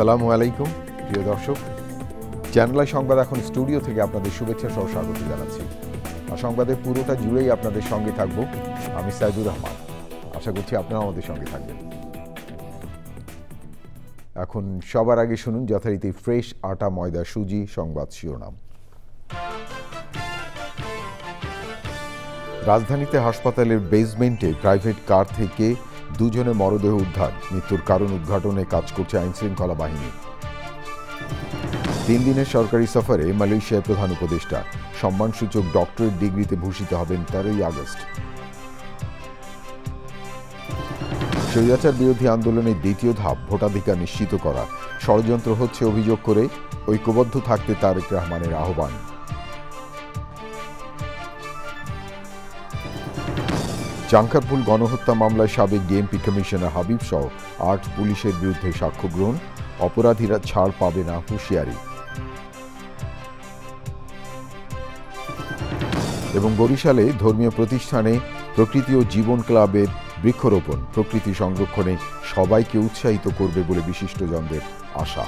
আসসালামু আলাইকুম প্রিয় দর্শক, চ্যানেল আই সংবাদ এখন স্টুডিও থেকে আপনাদের শুভেচ্ছা সহ স্বাগত জানাচ্ছি। আর সংবাদের পুরোটা জুড়েই আপনাদের সঙ্গে থাকব আমি সাইদুর রহমান। আশা করছি আপনারা আমাদের সঙ্গে থাকবেন। এখন সবার আগে শুনুন যথারীতি ফ্রেশ আটা ময়দা সুজি সংবাদ শিরোনাম। রাজধানীতে হাসপাতালের বেসমেন্টে প্রাইভেট কার থেকে দুজনের মরদেহ উদ্ধার, মৃত্যুর কারণ উদ্ঘাটনে কাজ করছে আইনশৃঙ্খলা বাহিনী। 3 দিনের সরকারি সফরে মালয়েশিয়ার প্রধান উপদেষ্টা, সম্মানসূচক ডক্টরেট ডিগ্রিতে ভূষিত হবেন 13ই আগস্ট। স্বৈরাচার বিরোধী আন্দোলনের দ্বিতীয় ধাপ ভোটাধিকার নিশ্চিত করা ষড়যন্ত্র হচ্ছে অভিযোগ করে ঐক্যবদ্ধ থাকতে তারেক রহমানের আহ্বান। চাঙ্কারপুল গণহত্যা মামলায় সাবেক ডিএমপি কমিশনার হাবিব সহ 8 পুলিশের বিরুদ্ধে সাক্ষ্য গ্রহণ, অপরাধীরা ছাড় পাবে না হুঁশিয়ারি। এবং বরিশালে ধর্মীয় প্রতিষ্ঠানে প্রকৃতি ও জীবন ক্লাবের বৃক্ষরোপণ প্রকৃতি সংরক্ষণে সবাইকে উৎসাহিত করবে বলে বিশিষ্টজনদের আশা।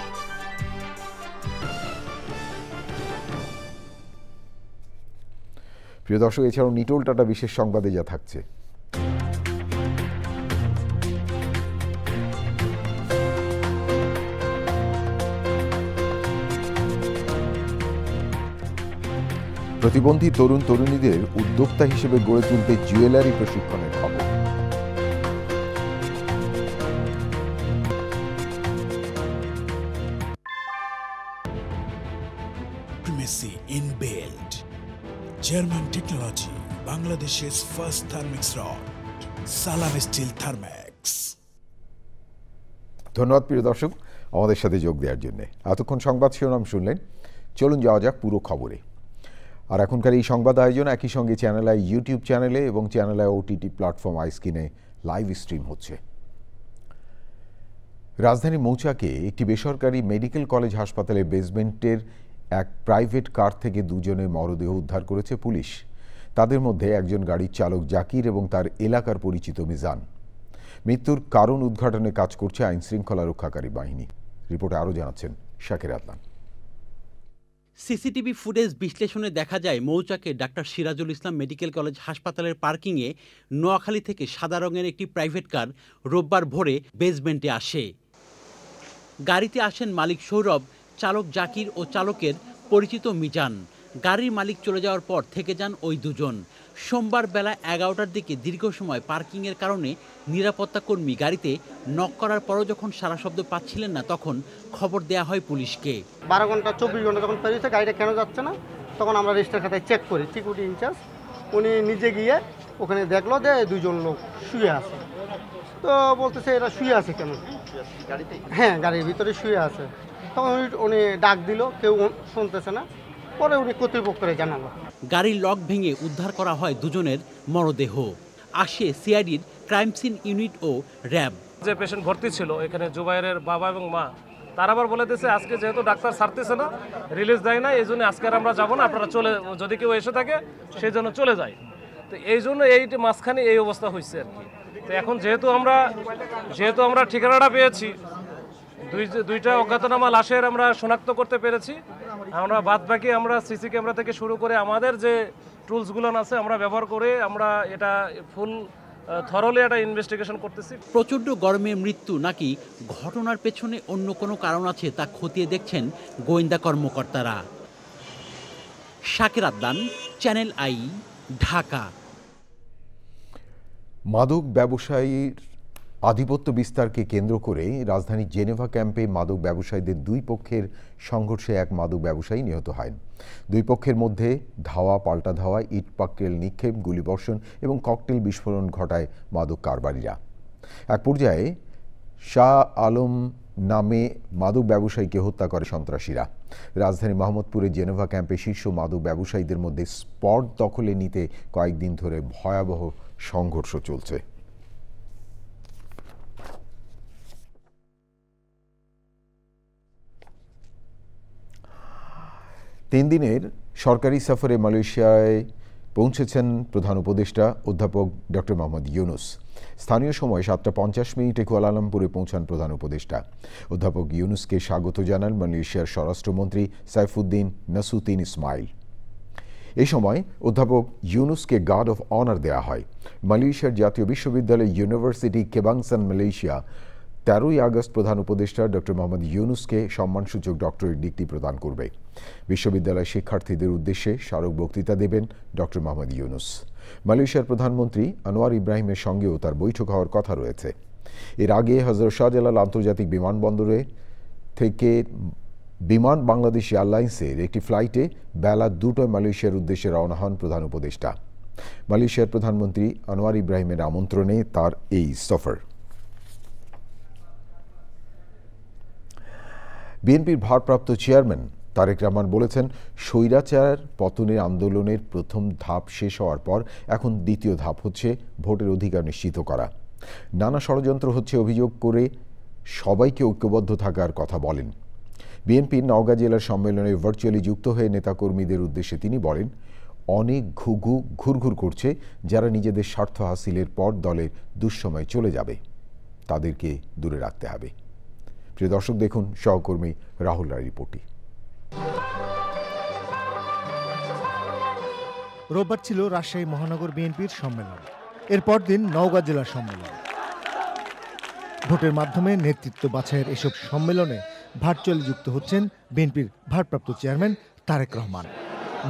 প্রিয় দর্শক, এছাড়াও নিটোল টাটা বিশেষ সংবাদে যা থাকছে। প্রতিবন্ধী তরুণ তরুণীদের উদ্যোক্তা হিসেবে গড়ে তুলতে জুয়েলারি প্রশিক্ষণের খবর। Primacy inbuilt. German technology, Bangladesh's first thermix rod, Salam Steel Thermax. ধন্যবাদ প্রিয় দর্শক আমাদের সাথে যোগ দেওয়ার জন্য। এতক্ষণ সংবাদ শিরোনাম শুনলেন, চলুন যাওয়া যাক পুরো খবরে। আর এখনকার এই সংবাদ আয়োজন একই সঙ্গে চ্যানেল আই ইউটিউব চ্যানেলে এবং চ্যানেল আই ওটিটি প্ল্যাটফর্ম আইস্ক্রিনে লাইভ স্ট্রিম হচ্ছে। রাজধানী মৌচাকে একটি বেসরকারি মেডিকেল কলেজ হাসপাতালের বেসমেন্টের এক প্রাইভেট কার থেকে দুজনের মরদেহ উদ্ধার করেছে পুলিশ। তাদের মধ্যে একজন গাড়ির চালক জাকির এবং তার এলাকার পরিচিত মিজান। মৃত্যুর কারণ উদ্ঘাটনে কাজ করছে আইনশৃঙ্খলা রক্ষাকারী বাহিনী। রিপোর্টে আরও জানাচ্ছেন শাকির আদনান। সিসিটিভি ফুটেজ বিশ্লেষণে দেখা যায় মৌচাকে doctor Sirajul Islam medical college হাসপাতালের পার্কিংয়ে নোয়াখালী থেকে সাদা রঙের একটি প্রাইভেট কার রোববার ভোরে বেসমেন্টে আসে। গাড়িতে আসেন মালিক সৌরভ, চালক জাকির ও চালকের পরিচিত মিজান। গাড়ির মালিক চলে যাওয়ার পর থেকে যান ওই দুজন। সোমবার বেলা 11টার দিকে দীর্ঘ সময় পার্কিংয়ের কারণে নিরাপত্তা কর্মী গাড়িতে নক করার পরও যখন সারা শব্দ পাচ্ছিলেন না, তখন খবর দেয়া হয় পুলিশকে। 12 ঘন্টা 24 ঘন্টা যখন পেরিয়েছে গাড়িটা কেন যাচ্ছে না, তখন আমরা রেজিস্টার খাতায় চেক করি। সিকিউরিটি ইনচার্জ উনি নিজে গিয়ে ওখানে দেখলো যে 2 জন লোক শুয়ে আছে। তো বলতেছে এরা শুয়ে আছে কেন? হ্যাঁ, গাড়ির ভিতরে শুয়ে আছে। তখন উনি ডাক দিল, কেউ শুনতেছে না। পরে উনি কর্তৃপক্ষরে জানালো। গাড়ির লক ভেঙে উদ্ধার করা হয় দুজনের মরদেহ। আসে সিআইডির ক্রাইম সিন ইউনিট ও র্যাব। যে পেশেন্ট ভর্তি ছিল এখানে জুবাইরের বাবা এবং মা, তারা আবার বলে দিয়েছে আজকে যেহেতু ডাক্তার ছাড়তেছে না, রিলিজ দেয় না, এই জন্য আজকে আর আমরা যাবো না, আপনারা চলে, যদি কেউ এসে থাকে সেই জন্য চলে যায়। তো এই জন্য এই মাঝখানে এই অবস্থা হয়েছে আর কি। তো এখন যেহেতু আমরা ঠিকানাটা পেয়েছি, দুইটা অজ্ঞাতনামা লাশের আমরা শনাক্ত করতে পেরেছি। আমরা বাদবাকি আমরা সিসি ক্যামেরা থেকে শুরু করে আমাদের যে টুলসগুলো আছে আমরা ব্যবহার করে আমরা এটা ফুল থরলি একটা ইনভেস্টিগেশন করতেছি। প্রচণ্ড গরমে মৃত্যু নাকি ঘটনার পেছনে অন্য কোনো কারণ আছে তা খতিয়ে দেখছেন গোয়েন্দা কর্মকর্তারা। শাকির আদনান, চ্যানেল আই, ঢাকা। মাদক ব্যবসায়ীর আধিপত্য বিস্তারকে কেন্দ্র করে রাজধানীর জেনেভা ক্যাম্পে মাদক ব্যবসায়ীদের দুই পক্ষের সংঘর্ষে এক মাদক ব্যবসায়ী নিহত হয়। দুই পক্ষের মধ্যে ধাওয়া পাল্টা ধাওয়া, ইট পাটকেল নিক্ষেপ, গুলিবর্ষণ এবং ককটেল বিস্ফোরণ ঘটায় মাদক কারবারিরা। এক পর্যায়ে শাহ আলম নামে মাদক ব্যবসায়ীকে হত্যা করে সন্ত্রাসীরা। রাজধানী মোহাম্মদপুরের জেনেভা ক্যাম্পে শীর্ষ মাদক ব্যবসায়ীদের মধ্যে স্পট দখলে নিতে কয়েকদিন ধরে ভয়াবহ সংঘর্ষ চলছে। তিন দিনের সরকারি সফরে মালয়েশিয়ায় পৌঁছেছেন প্রধান উপদেষ্টা অধ্যাপক ডক্টর মোহাম্মদ ইউনুস। স্থানীয় সময় 7:50 কুয়ালালামপুরে পৌঁছান প্রধান উপদেষ্টা। অধ্যাপক ইউনুসকে স্বাগত জানান মালয়েশিয়ার স্বরাষ্ট্রমন্ত্রী সাইফুদ্দিন নাসুদ্দিন ইসমাইল। এই সময় অধ্যাপক ইউনুসকে গার্ড অফ অনার দেয়া হয়। মালয়েশিয়ার জাতীয় বিশ্ববিদ্যালয় ইউনিভার্সিটি কেবাংসান মালয়েশিয়া 13ই আগস্ট প্রধান উপদেষ্টা ডক্টর মোহাম্মদ ইউনুসকে সম্মানসূচক ডক্টরেট ডিগ্রি প্রদান করবে। বিশ্ববিদ্যালয় শিক্ষার্থীদের উদ্দেশ্যে স্মারক বক্তৃতা দেবেন ডক্টর মোহাম্মদ ইউনুস। মালয়েশিয়ার প্রধানমন্ত্রী আনোয়ার ইব্রাহিমের সঙ্গেও তার বৈঠক হওয়ার কথা রয়েছে। এর আগে হযরত শাহজালাল আন্তর্জাতিক বিমানবন্দরে থেকে বিমান বাংলাদেশ এয়ারলাইন্সের একটি ফ্লাইটে বেলা 2টায় মালয়েশিয়ার উদ্দেশ্যে রওনা হন প্রধান উপদেষ্টা। মালয়েশিয়ার প্রধানমন্ত্রী আনোয়ার ইব্রাহিমের আমন্ত্রণে তার এই সফর। বিএনপির ভারপ্রাপ্ত চেয়ারম্যান তারেক রহমান বলেছেন, স্বৈরাচার পতনের আন্দোলনের প্রথম ধাপ শেষ হওয়ার পর এখন দ্বিতীয় ধাপ হচ্ছে ভোটের অধিকার নিশ্চিত করা। নানা ষড়যন্ত্র হচ্ছে অভিযোগ করে সবাইকে ঐক্যবদ্ধ থাকার কথা বলেন। বিএনপির নওগাঁ জেলার সম্মেলনে ভার্চুয়ালি যুক্ত হয়ে নেতাকর্মীদের উদ্দেশ্যে তিনি বলেন, অনেক ঘুরঘুর করছে যারা নিজেদের স্বার্থ হাসিলের পর দলের দুঃসময় চলে যাবে, তাদেরকে দূরে রাখতে হবে। প্রিয় দর্শক, দেখুন সহকর্মী রাহুল রায়ের রিপোর্টটি। রোববার ছিল রাজশাহী মহানগর বিএনপির সম্মেলন, এরপর দিন নওগাঁ জেলার সম্মেলন। ভোটের মাধ্যমে নেতৃত্ব বাছাইয়ের এসব সম্মেলনে ভার্চুয়ালি যুক্ত হচ্ছেন বিএনপির ভারপ্রাপ্ত চেয়ারম্যান তারেক রহমান।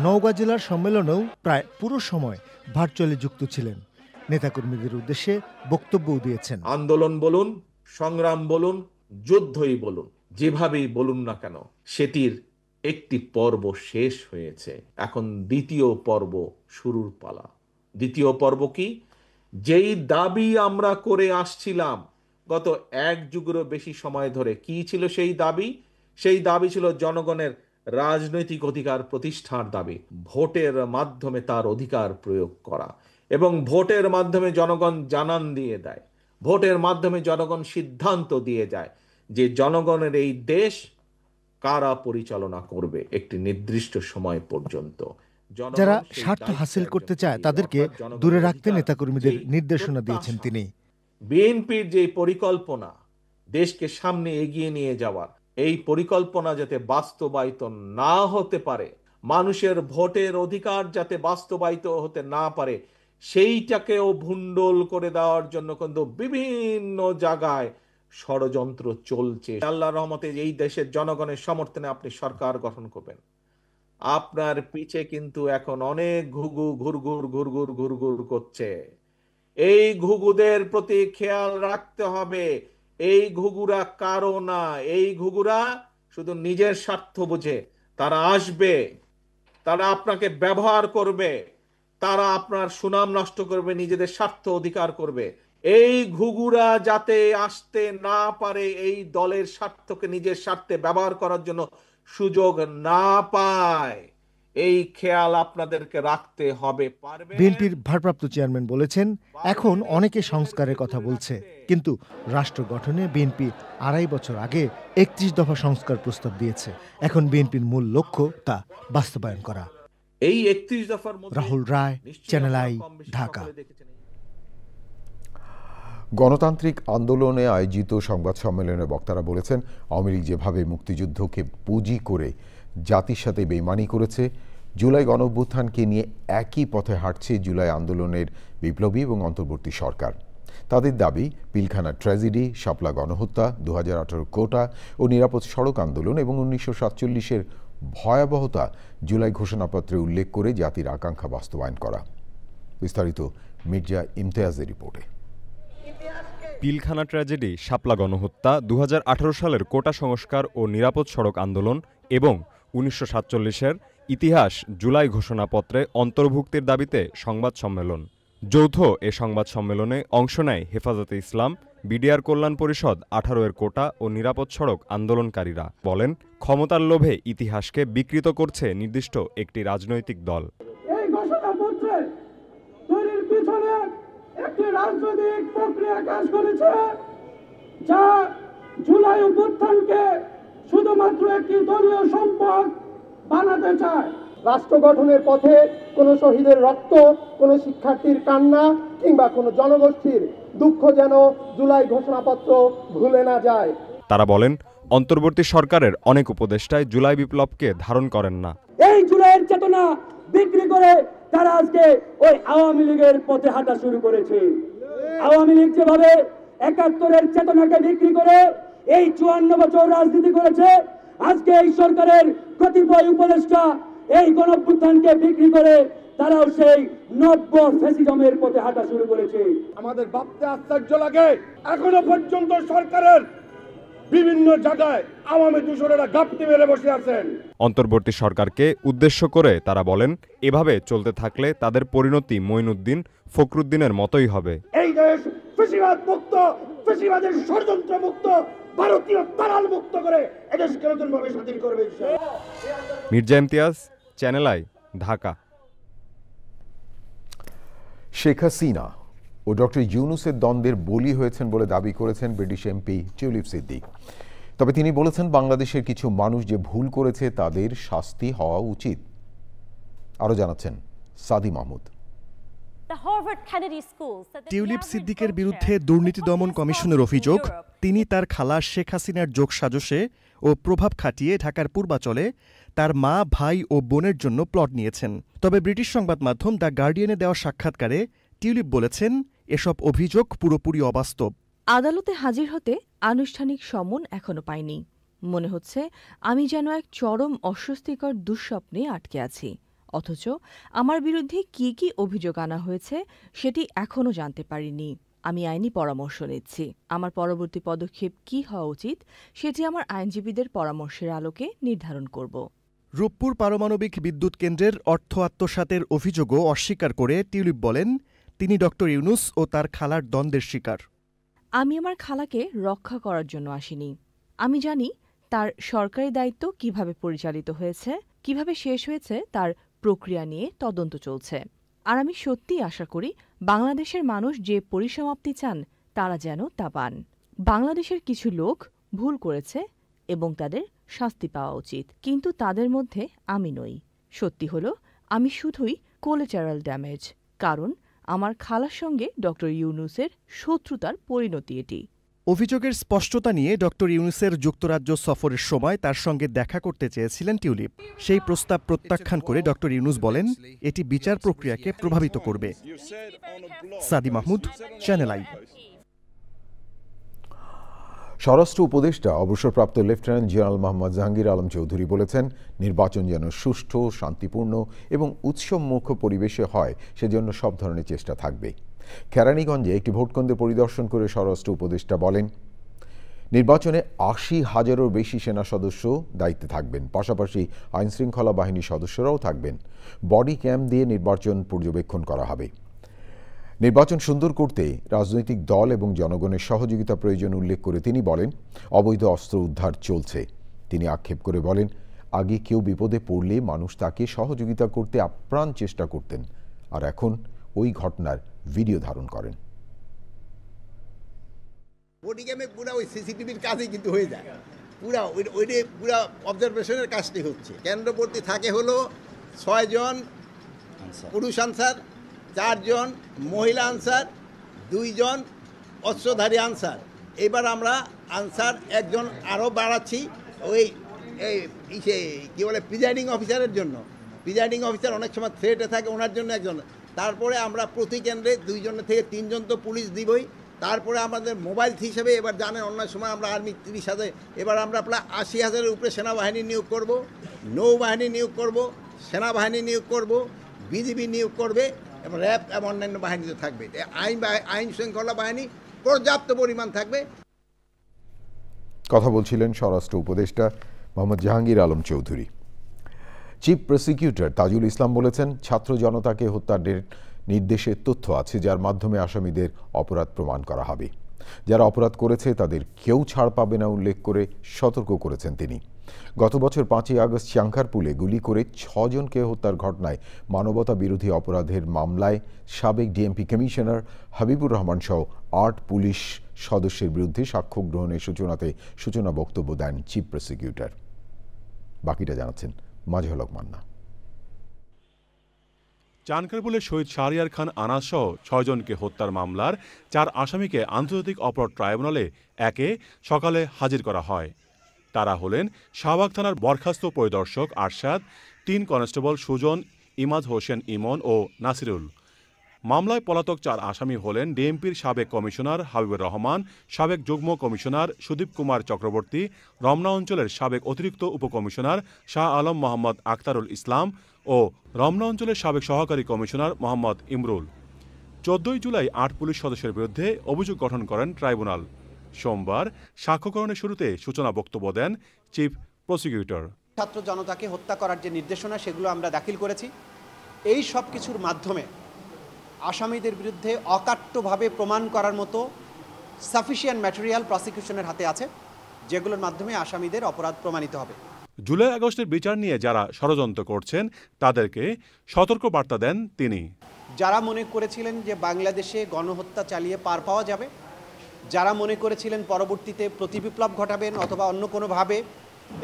নওগাঁ জেলার সম্মেলনেও প্রায় পুরো সময় ভার্চুয়ালি যুক্ত ছিলেন। নেতাকর্মীদের উদ্দেশ্যে বক্তব্যও দিয়েছেন। আন্দোলন বলুন, সংগ্রাম বলুন, যুদ্ধই বলুন, যেভাবেই বলুন না কেন, সেটির একটি পর্ব শেষ হয়েছে। এখন দ্বিতীয় পর্ব শুরুর পালা। দ্বিতীয় পর্ব কি? যেই দাবি আমরা করে আসছিলাম গত 1 যুগেরও বেশি সময় ধরে, কি ছিল সেই দাবি? সেই দাবি ছিল জনগণের রাজনৈতিক অধিকার প্রতিষ্ঠার দাবি, ভোটের মাধ্যমে তার অধিকার প্রয়োগ করা, এবং ভোটের মাধ্যমে জনগণ জানান দিয়ে দেয়, ভোটের মাধ্যমে জনগণ সিদ্ধান্ত দিয়ে যায় যে জনগণের এই দেশ কারা পরিচালনা করবে একটি নির্দিষ্ট সময় পর্যন্ত। যারা স্বার্থ হাসিল করতে চায় তাদেরকে দূরে রাখতে নেতাকর্মীদের নির্দেশনা দিয়েছেন তিনি। বিএনপির যে পরিকল্পনা দেশকে সামনে এগিয়ে নিয়ে যাওয়ার, এই পরিকল্পনা যাতে বাস্তবায়িত না হতে পারে, মানুষের ভোটের অধিকার যাতে বাস্তবায়িত হতে না পারে, সেইটাকেও ভুন্ডল করে দেওয়ার জন্য কিন্তু বিভিন্ন জায়গায় ষড়যন্ত্র চলছে। আল্লাহর রহমতে এই দেশের জনগণের সমর্থনে আপনি সরকার গঠন করবেন, আপনার পিছে কিন্তু এখন অনেক ঘুরঘুর করছে। এই ঘুঘুদের প্রতি খেয়াল রাখতে হবে। এই ঘুঘুরা কারো না, এই ঘুঘুরা শুধু নিজের স্বার্থ বুঝে। তারা আসবে, তারা আপনাকে ব্যবহার করবে, তারা আপনার সুনাম নষ্ট করবে, নিজেদের স্বার্থ অধিকার করবে। এই ঘুঘুরা যাতে আসতে না পারে, এই দলের স্বার্থকে নিজের স্বার্থে ব্যবহার করার জন্য সুযোগ না পায়, এই খেয়াল আপনাদেরকে রাখতে হবে। বিএনপির ভারপ্রাপ্ত চেয়ারম্যান বলেছেন, এখন অনেকে সংস্কারের কথা বলছে, কিন্তু রাষ্ট্র গঠনে বিএনপি 2.5 বছর আগে 31 দফা সংস্কার প্রস্তাব দিয়েছে। এখন বিএনপির মূল লক্ষ্য তা বাস্তবায়ন করা। এই 31 দফার মধ্যে রাহুল রায়, চ্যানেল আই, ঢাকা। গণতান্ত্রিক আন্দোলনে আয়োজিত সংবাদ সম্মেলনে বক্তারা বলেছেন, আওয়ামী লীগ যেভাবে মুক্তিযুদ্ধকে পুঁজি করে জাতির সাথে বেইমানি করেছে, জুলাই গণঅভ্যুত্থানকে নিয়ে একই পথে হাঁটছে জুলাই আন্দোলনের বিপ্লবী এবং অন্তর্বর্তী সরকার। তাদের দাবি, পিলখানা ট্র্যাজেডি, শাপলা গণহত্যা, 2018 কোটা ও নিরাপদ সড়ক আন্দোলন এবং 1947-এর ভয়াবহতা জুলাই ঘোষণাপত্রে উল্লেখ করে জাতির আকাঙ্ক্ষা বাস্তবায়ন করা। বিস্তারিত মির্জা ইমতিয়াজের রিপোর্টে। পিলখানা ট্র্যাজেডি, শাপলা গণহত্যা, 2018 সালের কোটা সংস্কার ও নিরাপদ সড়ক আন্দোলন এবং 1947-এর ইতিহাস জুলাই ঘোষণাপত্রে অন্তর্ভুক্তির দাবিতে সংবাদ সম্মেলন। যৌথ এ সংবাদ সম্মেলনে অংশ নেয় হেফাজতে ইসলাম, বিডিআর কল্যাণ পরিষদ, 18-এর কোটা ও নিরাপদ সড়ক আন্দোলনকারীরা। বলেন, ক্ষমতার লোভে ইতিহাসকে বিকৃত করছে নির্দিষ্ট একটি রাজনৈতিক দল। এই ঘোষণাপত্রে তৈরির পিছনে একটি রাজনৈতিক প্রক্রিয়া কাজ করেছে, যা জুলাই অভ্যুত্থানকে শুধুমাত্র একটি দলীয় সম্পদ বানাতে চায়। রাষ্ট্র গঠনের পথে কোনো শহীদের রক্ত, কোনো শিক্ষার্থীর কান্না কিংবা কোনো জনগোষ্ঠীর দুঃখ যেন জুলাই ঘোষণাপত্র ভুলে না যায়। তারা বলেন, অন্তর্বর্তী সরকারের অনেক উপদেষ্টায় জুলাই বিপ্লবকে ধারণ করেন না। এই জুলাইয়ের চেতনা বিক্রি করে তারা আজকে ওই আওয়ামী লীগের পথে হাঁটা শুরু করেছে। আওয়ামী লীগ যেভাবে ৭১-এর চেতনাকে বিক্রি করে এই ৫৪ বছর রাজনীতি করেছে, আজকে এই সরকারের কতিপয় উপদেষ্টা এই গণঅভ্যুত্থানকে বিক্রি করে তারাও সেই নব্য ফ্যাসিজমের পথে হাঁটা শুরু করেছে। আমাদের ভাবতে আশ্চর্য লাগে, এখনো পর্যন্ত সরকারের বিভিন্ন জায়গায় আওয়ামী দূষণেরা গাপটি মেরে বসে আছেন। অন্তর্বর্তী সরকারকে উদ্দেশ্য করে তারা বলেন, এভাবে চলতে থাকলে তাদের পরিণতি মঈনুদ্দিন, ফখরুদ্দিনের মতোই হবে। এই দেশ ফ্যাসিবাদ মুক্ত, ফ্যাসিবাদের ষড়যন্ত্র মুক্ত, ভারতীয় দালাল মুক্ত করে এদেশকে নতুনভাবে স্বাধীন করবে। মির্জা ইমতিয়াজ, চ্যানেল আই, ঢাকা। শেখ হাসিনা ও ডক্টর ইউনূসের দ্বন্দ্বের বলি হয়েছেন বলে দাবি করেছেন ব্রিটিশ এমপি টিউলিপ সিদ্দিক। তবে তিনি বলেছেন, বাংলাদেশের কিছু মানুষ যে ভুল করেছে তাদের শাস্তি হওয়া উচিত। আরও জানাচ্ছেন সাদি মাহমুদ। টিউলিপ সিদ্দিকের বিরুদ্ধে দুর্নীতি দমন কমিশনের অভিযোগ, তিনি তার খালা শেখ হাসিনার যোগসাজশে ও প্রভাব খাটিয়ে ঢাকার পূর্বাচলে তার মা, ভাই ও বোনের জন্য প্লট নিয়েছেন। তবে ব্রিটিশ সংবাদ মাধ্যম দ্য গার্ডিয়ানে দেওয়া সাক্ষাৎকারে টিউলিপ বলেছেন, এসব অভিযোগ পুরোপুরি অবাস্তব। আদালতে হাজির হতে আনুষ্ঠানিক সমন এখনো পাইনি। মনে হচ্ছে আমি যেন এক চরম অস্বস্তিকর দুঃস্বপ্নে আটকে আছি, অথচ আমার বিরুদ্ধে কি কি অভিযোগ আনা হয়েছে সেটি এখনও জানতে পারিনি। আমি আইনি পরামর্শ নিচ্ছি। আমার পরবর্তী পদক্ষেপ কি হওয়া উচিত সেটি আমার আইনজীবীদের পরামর্শের আলোকে নির্ধারণ করব। রূপপুর পারমাণবিক বিদ্যুৎ কেন্দ্রের অর্থ আত্মসাতের অভিযোগও অস্বীকার করে টিউলিপ বলেন, তিনি ডক্টর ইউনূস ও তার খালার দ্বন্দ্বের শিকার। আমি আমার খালাকে রক্ষা করার জন্য আসিনি। আমি জানি তার সরকারি দায়িত্ব কিভাবে পরিচালিত হয়েছে, কিভাবে শেষ হয়েছে তার প্রক্রিয়া নিয়ে তদন্ত চলছে। আর আমি সত্যিই আশা করি বাংলাদেশের মানুষ যে পরিসমাপ্তি চান তারা যেন তা পান। বাংলাদেশের কিছু লোক ভুল করেছে এবং তাদের শাস্তি পাওয়া উচিত, কিন্তু তাদের মধ্যে আমি নই। সত্যি হলো আমি শুধুই কোলেটারাল ড্যামেজ, কারণ আমার খালার সঙ্গে ডক্টর ইউনূসের শত্রুতার পরিণতি এটি। অভিযোগের স্পষ্টতা নিয়ে ডক্টর ইউনূসের যুক্তরাজ্য সফরের সময় তার সঙ্গে দেখা করতে চেয়েছিলেন টিউলিপ। সেই প্রস্তাব প্রত্যাখ্যান করে ডক্টর ইউনূস বলেন, এটি বিচার প্রক্রিয়াকে প্রভাবিত করবে। সাদি মাহমুদ, চ্যানেল আই। স্বরাষ্ট্র উপদেষ্টা অবসরপ্রাপ্ত লেফটেন্যান্ট জেনারেল মোহাম্মদ জাহাঙ্গীর আলম চৌধুরী বলেছেন, নির্বাচন যেন সুষ্ঠু, শান্তিপূর্ণ এবং উৎসবমুখ পরিবেশে হয় সেজন্য সব ধরনের চেষ্টা থাকবে। কেরানীগঞ্জে একটি ভোটকেন্দ্র পরিদর্শন করে স্বরাষ্ট্র উপদেষ্টা বলেন, নির্বাচনে ৮০,০০০-এরও বেশি সেনা সদস্য দায়িত্বে থাকবেন, পাশাপাশি আইনশৃঙ্খলা বাহিনীর সদস্যরাও থাকবেন। বডি ক্যাম দিয়ে নির্বাচন পর্যবেক্ষণ করা হবে। নির্বাচন সুন্দর করতে রাজনৈতিক দল এবং জনগণের সহযোগিতা প্রয়োজন উল্লেখ করে তিনি বলেন, অবৈধ অস্ত্র উদ্ধার চলছে। তিনি আক্ষেপ করে বলেন, আগে কেউ বিপদে পড়লে মানুষ তাকে সহযোগিতা করতে আপ্রাণ চেষ্টা করতেন, আর এখন ওই ঘটনার ভিডিও ধারণ করেন। বডি ক্যামে পুরো ওই সিসিটিভির কাজই কিন্তু হয়ে যায়, পুরা অবজারভেশনের কাজটি হচ্ছে। কেন্দ্রবর্তী থাকে হলো ৬ জন পুরুষ আনসার, ৪ জন মহিলা আনসার, ২ জন অস্ত্রধারী আনসার। এবার আমরা আনসার ১ জন আরও বাড়াচ্ছি ওই কী বলে প্রিজাইডিং অফিসারের জন্য। প্রিজাইডিং অফিসার অনেক সময় থ্রেটে থাকে, ওনার জন্য ১ জন। তারপরে আমরা প্রতি কেন্দ্রে ২ জন থেকে ৩ জন তো পুলিশ দিবই। তারপরে আমাদের মোবাইল হিসেবে এবার জানেন অন্য সময় আমরা আর্মি ৩০,০০০, এবার আমরা প্রায় ৮০,০০০-এর উপরে সেনাবাহিনী নিয়োগ করব, নৌবাহিনী নিয়োগ করব, সেনাবাহিনী নিয়োগ করব, বিজিবি নিয়োগ করবে এবং র্যাব এবং অন্যান্য বাহিনীতে থাকবে। আইন শৃঙ্খলা বাহিনী পর্যাপ্ত পরিমাণ থাকবে। কথা বলছিলেন স্বরাষ্ট্র উপদেষ্টা মোহাম্মদ জাহাঙ্গীর আলম চৌধুরী। চিফ প্রসিকিউটর তাজুল ইসলাম বলেছেন, ছাত্র জনতাকে হত্যার নির্দেশের তথ্য আছে, যার মাধ্যমে আসামিদের অপরাধ প্রমাণ করা হবে। যারা অপরাধ করেছে তাদের কেউ ছাড় পাবে না উল্লেখ করে সতর্ক করেছেন তিনি। গত বছর ৫ই আগস্ট চাংখারপুলে গুলি করে ৬ জনকে হত্যার ঘটনায় মানবতা বিরোধী অপরাধের মামলায় সাবেক ডিএমপি কমিশনার হাবিবুর রহমান সহ ৮ পুলিশ সদস্যের বিরুদ্ধে সাক্ষ্য গ্রহণের সূচনা বক্তব্য দেন চিফ প্রসিকিউটর। বাকিটা জানাচ্ছেন মাজহার হক মান্না। চানখারপুলের শহীদ শাহরিয়ার খান আনাস সহ ৬ জনকে হত্যার মামলার ৪ আসামিকে আন্তর্জাতিক অপরাধ ট্রাইব্যুনালে সকালে হাজির করা হয়। তারা হলেন শাহবাগ থানার বরখাস্ত পরিদর্শক আরশাদ, ৩ কনস্টেবল সুজন, ইমাদ হোসেন ইমন ও নাসিরুল। মামলায় পলাতক ৪ আসামি হলেন ডিএমপির সাবেক কমিশনার হাবিবুর রহমান, সাবেক যুগ্ম কমিশনার সুদীপ কুমার চক্রবর্তী, রমনা অঞ্চলের সাবেক অতিরিক্ত উপকমিশনার শাহ আলম মোহাম্মদ আখতারুল ইসলাম ও রমনা অঞ্চলের সাবেক সহকারী কমিশনার মোহাম্মদ ইমরুল। ১৪ জুলাই ৮ পুলিশ সদস্যের বিরুদ্ধে অভিযোগ গঠন করেন ট্রাইব্যুনাল। সোমবার সাক্ষ্যগ্রহণের শুরুতে সূচনা বক্তব্য দেন চিফ প্রসিকিউটর। ছাত্র জনতাকে হত্যা করার যে নির্দেশনা সেগুলো আমরা দাখিল করেছি। এই সব কিছুর মাধ্যমে আসামিদের বিরুদ্ধে অকাট্যভাবে প্রমাণ করার মতো সাফিসিয়েন্ট ম্যাটেরিয়াল প্রসিকিউশনের হাতে আছে, যেগুলোর মাধ্যমে আসামিদের অপরাধ প্রমাণিত হবে। জুলাই আগস্টের বিচার নিয়ে যারা ষড়যন্ত্র করছেন তাদেরকে সতর্ক বার্তা দেন তিনি। যারা মনে করেছিলেন যে বাংলাদেশে গণহত্যা চালিয়ে পার পাওয়া যাবে, যারা মনে করেছিলেন পরবর্তীতে প্রতিবিপ্লব ঘটাবেন অথবা অন্য কোনোভাবে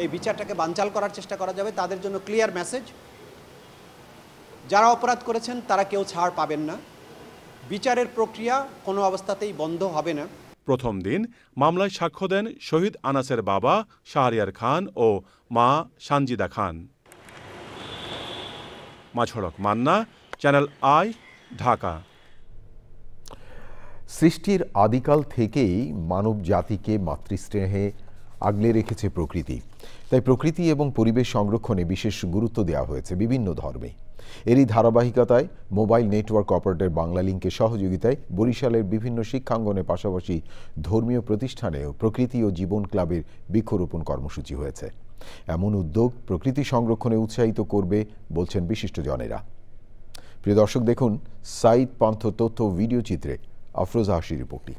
এই বিচারটাকে বানচাল করার চেষ্টা করা যাবে, তাদের জন্য ক্লিয়ার মেসেজ, যারা অপরাধ করেছেন তারা কেউ ছাড় পাবেন না। বিচারের প্রক্রিয়া কোনো অবস্থাতেই বন্ধ হবে না। প্রথম দিন মামলায় সাক্ষ্য দেন শহীদ আনাসের বাবা শাহরিয়ার খান ও মা সানজিদা খান। মাঝড়ক মান্না, চ্যানেল আই, ঢাকা। সৃষ্টির আদিকাল থেকেই মানব জাতিকে মাতৃস্নেহে আগলে রেখেছে প্রকৃতি। তাই প্রকৃতি এবং পরিবেশ সংরক্ষণে বিশেষ গুরুত্ব দেওয়া হয়েছে বিভিন্ন ধর্মে। এরই ধারাবাহিকতায় মোবাইল নেটওয়ার্ক অপারেটর বাংলালিংকের সহযোগিতায় বরিশালের বিভিন্ন শিক্ষাঙ্গনের পাশাপাশি ধর্মীয় প্রতিষ্ঠানেও প্রকৃতি ও জীবন ক্লাবের বৃক্ষরোপণ কর্মসূচি হয়েছে। এমন উদ্যোগ প্রকৃতি সংরক্ষণে উৎসাহিত করবে বলছেন বিশিষ্টজনেরা। প্রিয় দর্শক, দেখুন সাইদ পান্থ তথ্য ভিডিও চিত্রে আফরোজা হাসির রিপোর্টটি।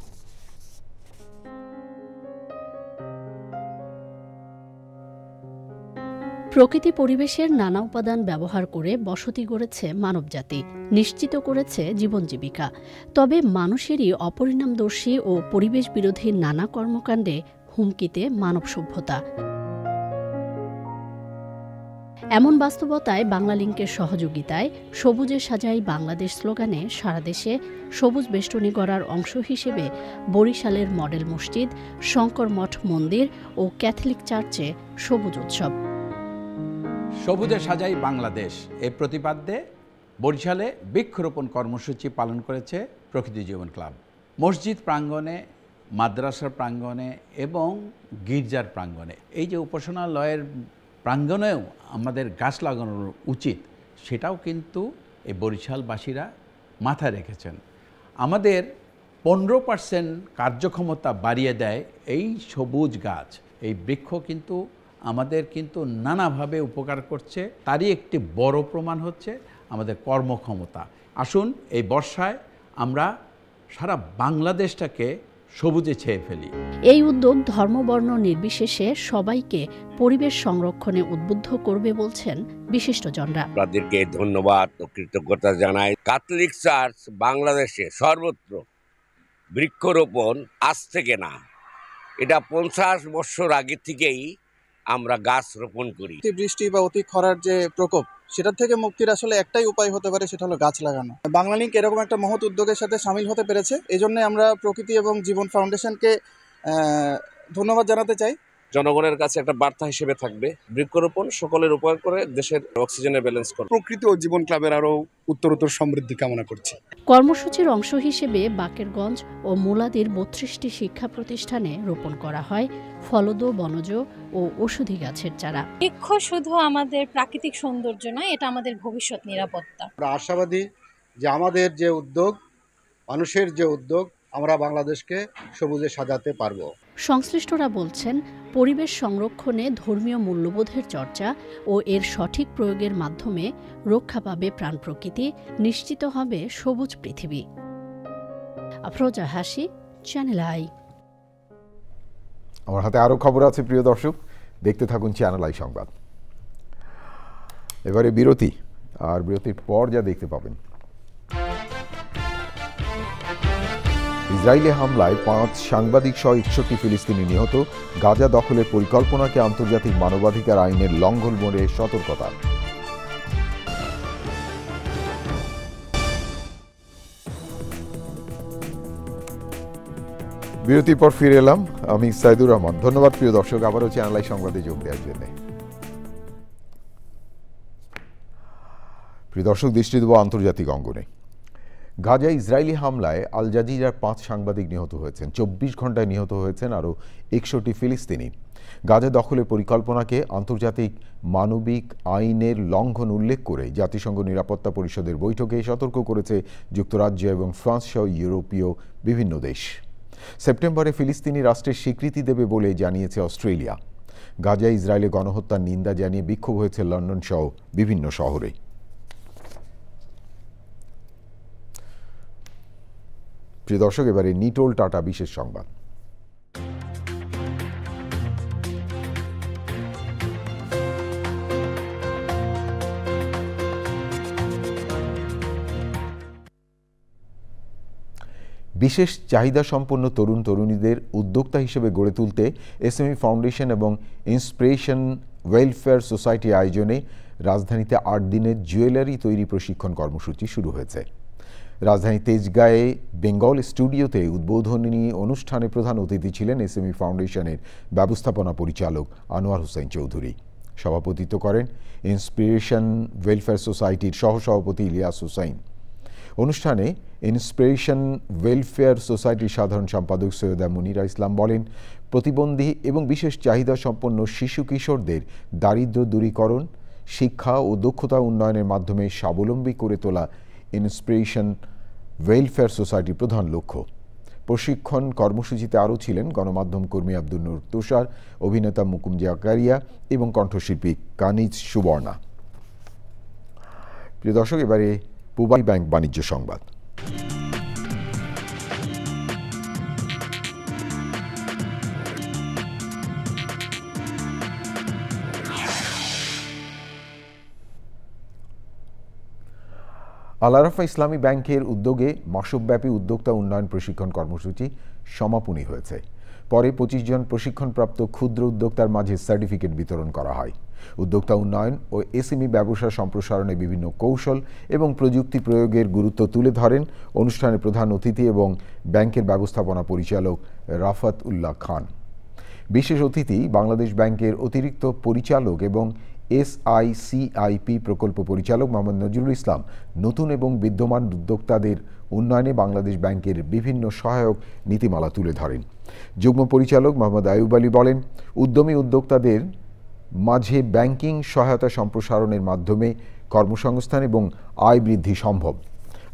প্রকৃতি পরিবেশের নানা উপাদান ব্যবহার করে বসতি গড়েছে মানবজাতি, নিশ্চিত করেছে জীবন জীবিকা। তবে মানুষেরই অপরিণামদর্শী ও পরিবেশ বিরোধী নানা কর্মকাণ্ডে হুমকিতে মানব সভ্যতা। এমন বাস্তবতায় বাংলালিংকের সহযোগিতায় সবুজে সাজাই বাংলাদেশ স্লোগানে সারা দেশে সবুজ বেষ্টনী গড়ার অংশ হিসেবে বরিশালের মডেল মসজিদ, শঙ্কর মঠ মন্দির ও ক্যাথলিক চার্চে সবুজ উৎসব। সবুজে সাজাই বাংলাদেশ এই প্রতিপাদ্যে বরিশালে বৃক্ষরোপণ কর্মসূচি পালন করেছে প্রকৃতি জীবন ক্লাব। মসজিদ প্রাঙ্গণে, মাদ্রাসার প্রাঙ্গণে এবং গির্জার প্রাঙ্গণে, এই যে উপাসনালয়ের প্রাঙ্গণেও আমাদের গাছ লাগানো উচিত, সেটাও কিন্তু এই বরিশালবাসীরা মাথায় রেখেছেন। আমাদের 15% কার্যক্ষমতা বাড়িয়ে দেয় এই সবুজ গাছ। এই বৃক্ষ কিন্তু আমাদের কিন্তু নানাভাবে উপকার করছে। তারই একটি বড় প্রমাণ হচ্ছে আমাদের কর্মক্ষমতা। আসুন এই বর্ষায় আমরা সারা বাংলাদেশটাকে সবুজে ছেয়ে ফেলি। এই উদ্যোগ ধর্মবর্ণ নির্বিশেষে সবাইকে পরিবেশ সংরক্ষণে উদ্বুদ্ধ করবে বলছেন বিশিষ্টজনরা। আপনাদেরকে ধন্যবাদ ও কৃতজ্ঞতা জানাই। ক্যাথলিক চার্চ বাংলাদেশে সর্বত্র বৃক্ষরোপণ আজ থেকে না, এটা 50 বছর আগে থেকেই আমরা গাছ রোপণ করি। বৃষ্টি বা অতি খরার যে প্রকোপ, সেটা থেকে মুক্তির আসলে একটাই উপায় হতে পারে, সেটা হলো গাছ লাগানো। বাংলালিংক এরকম একটা মহৎ উদ্যোগের সাথে সামিল হতে পেরেছে। এজন্য আমরা প্রকৃতি এবং জীবন ফাউন্ডেশনকে ধন্যবাদ জানাতে চাই। জনগণের কাছে একটা বার্তা হিসেবে থাকবে, বৃক্ষরোপণ সকলের উপকার করে দেশের অক্সিজেনের ব্যালেন্স করে। প্রকৃতি ও জীবন ক্লাবের আরো উত্তরোত্তর সমৃদ্ধি কামনা করছি। কর্মসূচির অংশ হিসেবে বাকেরগঞ্জ ও মুলাদির 32টি শিক্ষা প্রতিষ্ঠানে রোপণ করা হয় ফলদ, বনজ ও ঔষধি গাছের চারা। বৃক্ষ শুধু আমাদের প্রাকৃতিক সৌন্দর্য নয়, এটা আমাদের ভবিষ্যৎ নিরাপত্তা। আমরা আশাবাদী যে আমাদের যে উদ্যোগ, মানুষের যে উদ্যোগ, আমরা বাংলাদেশকে সবুজে সাজাতে পারবো। সংশ্লিষ্টরা বলছেন, পরিবেশ সংরক্ষণে ধর্মীয় মূল্যবোধের চর্চা ও এর সঠিক প্রয়োগের মাধ্যমে রক্ষা পাবে প্রাণ প্রকৃতি, নিশ্চিত হবে সবুজ পৃথিবী। আফরোজা হাসি, চ্যানেল আই। আমার হাতে আরো খবর আছে প্রিয় দর্শক, দেখতে থাকুন চ্যানেল আই সংবাদ। এবারে বিরতি, আর বিরতির পর যা দেখতে পাবেন, ইসরায়েলি হামলায় 5 সাংবাদিক সহ 61 ফিলিস্তিনি নিহত। গাজা দখলের পরিকল্পনাকে আন্তর্জাতিক মানবাধিকার আইনের লঙ্ঘন বলে সতর্কতা। বিরতির পর ফিরে এলাম, আমি সাইদুর রহমান। ধন্যবাদ প্রিয় দর্শক, আবারও চ্যানেল আই সংবাদে যোগ দেওয়ার জন্য। প্রিয় দর্শক, দৃষ্টি দেব আন্তর্জাতিক অঙ্গনে। গাজায় ইসরায়েলি হামলায় আল জাজিরার 5 সাংবাদিক নিহত হয়েছেন। 24 ঘন্টায় নিহত হয়েছেন আরও 61 ফিলিস্তিনি। গাজা দখলের পরিকল্পনাকে আন্তর্জাতিক মানবিক আইনের লঙ্ঘন উল্লেখ করে জাতিসংঘ নিরাপত্তা পরিষদের বৈঠকে সতর্ক করেছে যুক্তরাজ্য এবং ফ্রান্স সহ ইউরোপীয় বিভিন্ন দেশ। সেপ্টেম্বরে ফিলিস্তিনি রাষ্ট্রের স্বীকৃতি দেবে বলে জানিয়েছে অস্ট্রেলিয়া। গাজায় ইসরায়েলে গণহত্যার নিন্দা জানিয়ে বিক্ষোভ হয়েছে লন্ডন সহ বিভিন্ন শহরে। প্রিয় দর্শক, এবারে নিটোল টাটা বিশেষ সংবাদ। বিশেষ চাহিদা সম্পন্ন তরুণ তরুণীদের উদ্যোক্তা হিসেবে গড়ে তুলতে এসএমই ফাউন্ডেশন এবং ইন্সপিরেশন ওয়েলফেয়ার সোসাইটি আয়োজনে রাজধানীতে 8 দিনের জুয়েলারি তৈরি প্রশিক্ষণ কর্মসূচি শুরু হয়েছে। রাজধানী তেজগাঁয়ে বেঙ্গল স্টুডিওতে উদ্বোধনী অনুষ্ঠানে প্রধান অতিথি ছিলেন এসএমই ফাউন্ডেশনের ব্যবস্থাপনা পরিচালক আনোয়ার হোসেন চৌধুরী। সভাপতিত্ব করেন ইন্সপিরেশন ওয়েলফেয়ার সোসাইটির সহসভাপতি ইলিয়াস হোসাইন। অনুষ্ঠানে ইন্সপিরেশন ওয়েলফেয়ার সোসাইটির সাধারণ সম্পাদক সৈয়দা মুনিরা ইসলাম বলেন, প্রতিবন্ধী এবং বিশেষ চাহিদা সম্পন্ন শিশু কিশোরদের দারিদ্র্য দূরীকরণ, শিক্ষা ও দক্ষতা উন্নয়নের মাধ্যমে স্বাবলম্বী করে তোলা ইন্সপিরেশন ওয়েলফেয়ার সোসাইটির প্রধান লক্ষ্য। প্রশিক্ষণ কর্মসূচিতে আরও ছিলেন গণমাধ্যম কর্মী আব্দুল নূর তুষার, অভিনেতা মুকুম জাকারিয়া এবং কণ্ঠশিল্পী কানিজ সুবর্ণা। প্রিয় দর্শক, এবারে পুবাই ব্যাংক বাণিজ্য সংবাদ। আল আরাফা ইসলামী ব্যাংকের উদ্যোগে মাসব্যাপী উদ্যোক্তা উন্নয়ন প্রশিক্ষণ কর্মসূচি সমাপনী হয়েছে। পরে 25 জন প্রশিক্ষণপ্রাপ্ত ক্ষুদ্র উদ্যোক্তার মাঝে সার্টিফিকেট বিতরণ করা হয়। উদ্যোক্তা উন্নয়ন ও এসএমই ব্যবসা সম্প্রসারণে বিভিন্ন কৌশল এবং প্রযুক্তি প্রয়োগের গুরুত্ব তুলে ধরেন অনুষ্ঠানে প্রধান অতিথি এবং ব্যাংকের ব্যবস্থাপনা পরিচালক রাফাত উল্লাহ খান। বিশেষ অতিথি বাংলাদেশ ব্যাংকের অতিরিক্ত পরিচালক এবং এসআইসিআইপি প্রকল্প পরিচালক মোহাম্মদ নজরুল ইসলাম নতুন এবং বিদ্যমান উদ্যোক্তাদের উন্নয়নে বাংলাদেশ ব্যাংকের বিভিন্ন সহায়ক নীতিমালা তুলে ধরেন। যুগ্ম পরিচালক মোহাম্মদ আয়ুব আলী বলেন, উদ্যমী উদ্যোক্তাদের মাঝে ব্যাংকিং সহায়তা সম্প্রসারণের মাধ্যমে কর্মসংস্থান এবং আয় বৃদ্ধি সম্ভব।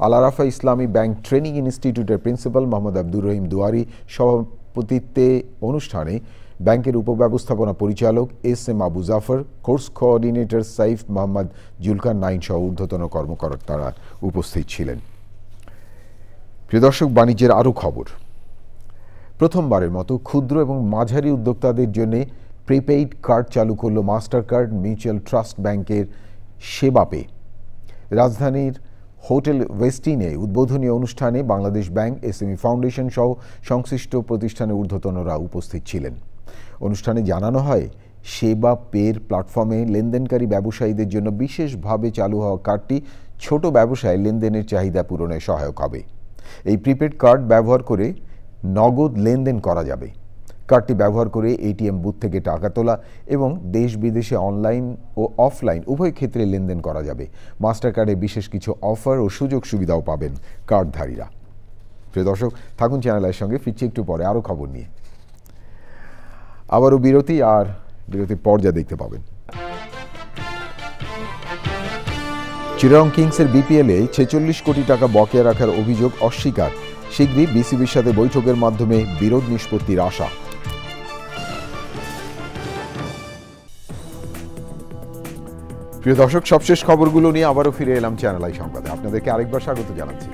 আল আরাফা ইসলামী ব্যাংক ট্রেনিং ইনস্টিটিউটের প্রিন্সিপাল মোহাম্মদ আব্দুর রহিম দুয়ারি সভাপতিত্বে অনুষ্ঠানে ব্যাংকের উপব্যবস্থাপনা পরিচালক এসএম আবু জাফর, কোর্স কোঅর্ডিনেটর সাইফ মোহাম্মদ জুলকার নাইন সহ ঊর্ধ্বতন কর্মকর্তারা উপস্থিত ছিলেন। প্রিয় দর্শক, বাণিজ্যের আরও খবর। প্রথমবারের মতো ক্ষুদ্র এবং মাঝারি উদ্যোক্তাদের জন্য প্রিপেইড কার্ড চালু করল মাস্টার কার্ড মিউচুয়াল ট্রাস্ট ব্যাংকের সেবা পে। রাজধানীর হোটেল ওয়েস্টিনে উদ্বোধনী অনুষ্ঠানে বাংলাদেশ ব্যাংক, এসএমই ফাউন্ডেশন সহ সংশ্লিষ্ট প্রতিষ্ঠানের ঊর্ধ্বতনরা উপস্থিত ছিলেন। অনুষ্ঠানে জানানো হয়, সেবা পের প্ল্যাটফর্মে লেনদেনকারী ব্যবসায়ীদের জন্য বিশেষভাবে চালু হওয়া কার্ডটি ছোট ব্যবসায় লেনদেনের চাহিদা পূরণে সহায়ক হবে। এই প্রিপেড কার্ড ব্যবহার করে নগদ লেনদেন করা যাবে। কার্ডটি ব্যবহার করে এটিএম বুথ থেকে টাকা তোলা এবং দেশ বিদেশে অনলাইন ও অফলাইন উভয় ক্ষেত্রে লেনদেন করা যাবে। মাস্টার কার্ডে বিশেষ কিছু অফার ও সুযোগ সুবিধাও পাবেন কার্ডধারীরা। প্রিয় দর্শক, থাকুন চ্যানেলের সঙ্গে, ফিরছি একটু পরে আরও খবর নিয়ে। আবারও বিরতি, আর বিরতির পর যা দেখতে পাবেন। চিটাগং কিংসের বিপিএলে 46 কোটি টাকা বকেয়া রাখার অভিযোগ অস্বীকার। শীঘ্রই বিসিবির সাথে বৈঠকের মাধ্যমে বিরোধ নিষ্পত্তির আশা। প্রিয় দর্শক, সবশেষ খবরগুলো নিয়ে আবারও ফিরে এলাম চ্যানেল আই সংবাদে। আপনাদেরকে আরেকবার স্বাগত জানাচ্ছি।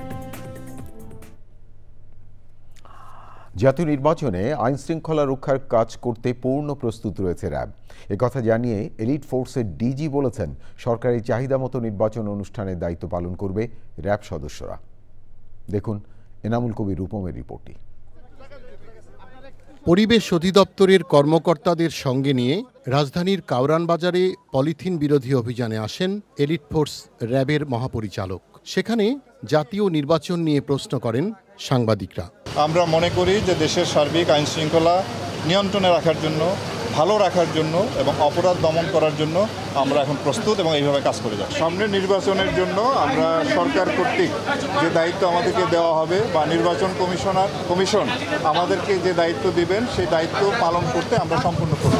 জাতীয় নির্বাচনে আইন শৃঙ্খলা রক্ষার কাজ করতে পূর্ণ প্রস্তুত রয়েছে র্যাব। একথা জানিয়ে এলিট ফোর্সের ডিজি বলেছেন, সরকারি চাহিদা মতো নির্বাচন অনুষ্ঠানের দায়িত্ব পালন করবে র্যাব সদস্যরা। দেখুন এনামুল কবির রূপমের রিপোর্টটি। পরিবেশ অধিদপ্তরের কর্মকর্তাদের সঙ্গে নিয়ে রাজধানীর কাউরান বাজারে পলিথিন বিরোধী অভিযানে আসেন এলিট ফোর্স র্যাবের মহাপরিচালক। সেখানে জাতীয় নির্বাচন নিয়ে প্রশ্ন করেন সাংবাদিকরা। আমরা মনে করি যে দেশের সার্বিক আইন শৃঙ্খলা নিয়ন্ত্রণে রাখার জন্য, ভালো রাখার জন্য এবং অপরাধ দমন করার জন্য আমরা এখন প্রস্তুত এবং এইভাবে কাজ করে যাচ্ছি। সামনের নির্বাচনের জন্য আমরা সরকার কর্তৃক যে দায়িত্ব আমাদেরকে দেওয়া হবে বা নির্বাচন কমিশন আমাদেরকে যে দায়িত্ব দিবেন সেই দায়িত্ব পালন করতে আমরা সম্পূর্ণ করব।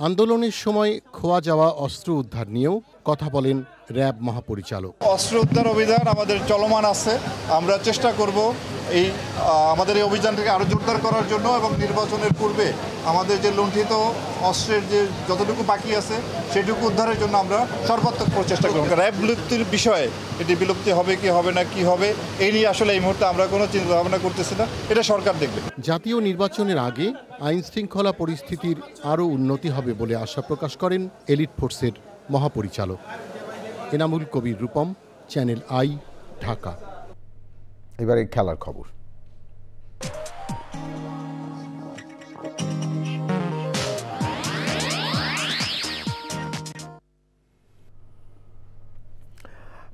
আন্দোলনের সময় খোয়া যাওয়া অস্ত্র উদ্ধার নিয়েও কথা বলেন র্যাব মহাপরিচালক। অস্ত্র উদ্ধার অভিযান আমাদের চলমান আছে। আমরা চেষ্টা করব আমাদের এই অভিযানটাকে আরও জোরদার করার জন্য এবং নির্বাচনের পূর্বে আমাদের যে লুণ্ঠিত অস্ত্রের যে যতটুকু বাকি আছে সেটুকু উদ্ধারের জন্য আমরা সর্বাত্মক প্রচেষ্টা করব। র্যাব বিলুপ্তির বিষয়ে এটি বিলুপ্তি হবে কি হবে না কি হবে এই নিয়ে আসলে এই মুহূর্তে আমরা কোনো চিন্তা ভাবনা করতেছি না, এটা সরকার দেখবে। জাতীয় নির্বাচনের আগে আইন শৃঙ্খলা পরিস্থিতির আরও উন্নতি হবে বলে আশা প্রকাশ করেন এলিট ফোর্সের মহাপরিচালক। এনামুল কবির রূপম, চ্যানেল আই, ঢাকা। এবারে খেলার খবর।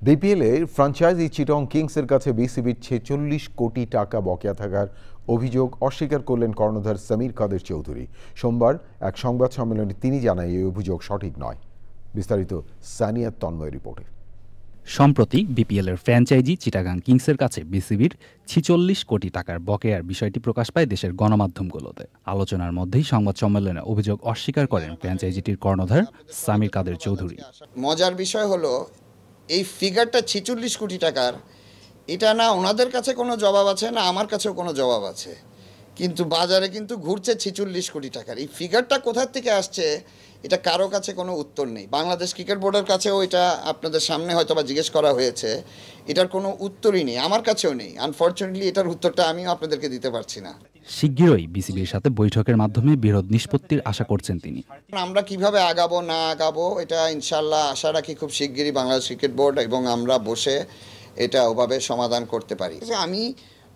বিপিএলে ফ্র্যাঞ্চাইজি চিটং কিংসের কাছে বিসিবির 46 কোটি টাকা বকেয়া থাকার অভিযোগ অস্বীকার করলেন কর্ণধার সামির কাদের চৌধুরী। সোমবার এক সংবাদ সম্মেলনে তিনি জানান এই অভিযোগ সঠিক নয়। বিস্তারিত সানিয়া তন্ময় রিপোর্টে। সম্প্রতি বিপিএলের ফ্র্যাঞ্চাইজি চিটাগাং কিংসের কাছে বিসিবির 46 কোটি টাকার বকেয়ার বিষয়টি প্রকাশ পায় দেশের গণমাধ্যমগুলোতে। আলোচনার মধ্যেই সংবাদ সম্মেলনে অভিযোগ অস্বীকার করেন ফ্র্যাঞ্চাইজিটির কর্ণধার সামির কাদের চৌধুরী। মজার বিষয় হলো এই ফিগারটা 46 কোটি টাকার, এটা না ওনাদের কাছে কোনো জবাব আছে না আমার কাছেও কোনো জবাব আছে, কিন্তু বাজারে কিন্তু ঘুরছে 46 কোটি টাকার। এই ফিগারটা কোথা থেকে আসছে এটা কারো কাছে কোনো উত্তর নেই। বাংলাদেশ ক্রিকেট বোর্ডের কাছেও এটা আপনাদের সামনে হয়তো বা জিজ্ঞেস করা হয়েছে, এটার কোনো উত্তরই নেই, আমার কাছেও নেই। আনফর্চুনেটলি এটার উত্তরটা আমিও আপনাদেরকে দিতে পারছি না। শিগগিরই বিসিবির সাথে বৈঠকের মাধ্যমে বিরোধ নিষ্পত্তির আশা করছেন তিনি। আমরা কিভাবে আগাবো না আগাবো এটা ইনশাল্লাহ আশা রাখি খুব শিগগিরই বাংলাদেশ ক্রিকেট বোর্ড এবং আমরা বসে এটা ওভাবে সমাধান করতে পারি। আমি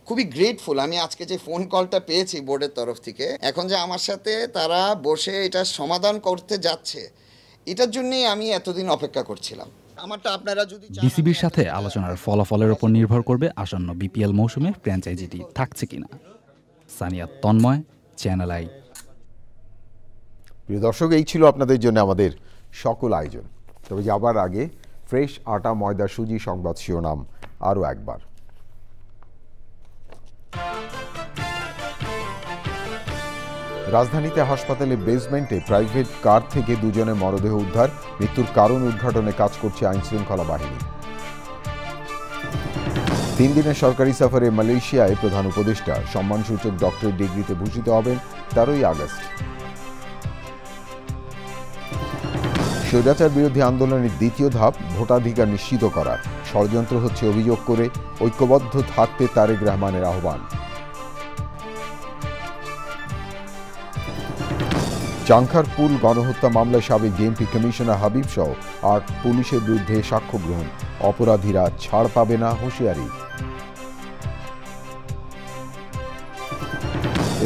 খুবই গ্রেটফুল, আমি আজকে যে ফোন কলটা পেয়েছি বোর্ডের তরফ থেকে, এখন যে আমার সাথে তারা বসে এটা সমাধান করতে যাচ্ছে, এটার জন্যই আমি এতদিন অপেক্ষা করছিলাম। আমারটা আপনারা যদি বিসিবির সাথে আলোচনার ফলাফলের উপর নির্ভর করবে আসন্ন বিপিএল মৌসুমে ফ্র্যাঞ্চাইজিটি থাকছে কিনা। সানিয়া তন্ময়, চ্যানেল আই। প্রিয় দর্শক, এই ছিল আপনাদের জন্য আমাদের সকল আয়োজন। তবে যাবার আগে ফ্রেশ আটা ময়দা সুজি সংবাদ শিরোনাম আরও একবার। রাজধানীতে হাসপাতালে বেসমেন্টে প্রাইভেট কার থেকে দুজনের মরদেহ উদ্ধার, মৃত্যুর কারণ উদ্ঘাটনে কাজ করছে আইনশৃঙ্খলা বাহিনী। 3 দিনের সরকারি সফরে মালয়েশিয়ায় প্রধান উপদেষ্টা, সম্মানসূচক ডক্টরেট ডিগ্রিতে ভূষিত হবেন 13ই আগস্ট। স্বৈরাচার বিরোধী আন্দোলনের দ্বিতীয় ধাপ ভোটাধিকার নিশ্চিত করা, ষড়যন্ত্র হচ্ছে অভিযোগ করে ঐক্যবদ্ধ থাকতে তারেক রহমানের আহ্বান। চাংখারপুল গণহত্যা মামলায় সাবেক বিএনপি কমিশনার হাবিব সহ 8 পুলিশের বিরুদ্ধে সাক্ষ্য গ্রহণ, অপরাধীরা ছাড় পাবে না, হুঁশিয়ারি।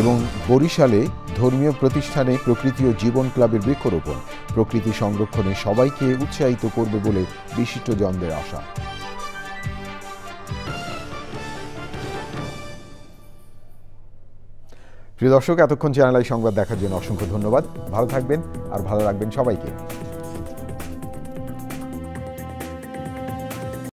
এবং বরিশালে ধর্মীয় প্রতিষ্ঠানে প্রকৃতি ও জীবন ক্লাবের বৃক্ষরোপণ, প্রকৃতি সংরক্ষণে সবাইকে উৎসাহিত করবে বলে বিশিষ্টজনদের আশা। প্রিয় দর্শক, এতক্ষণ চ্যানেল আই সংবাদ দেখার জন্য অসংখ্য ধন্যবাদ। ভালো থাকবেন আর ভালো রাখবেন সবাইকে।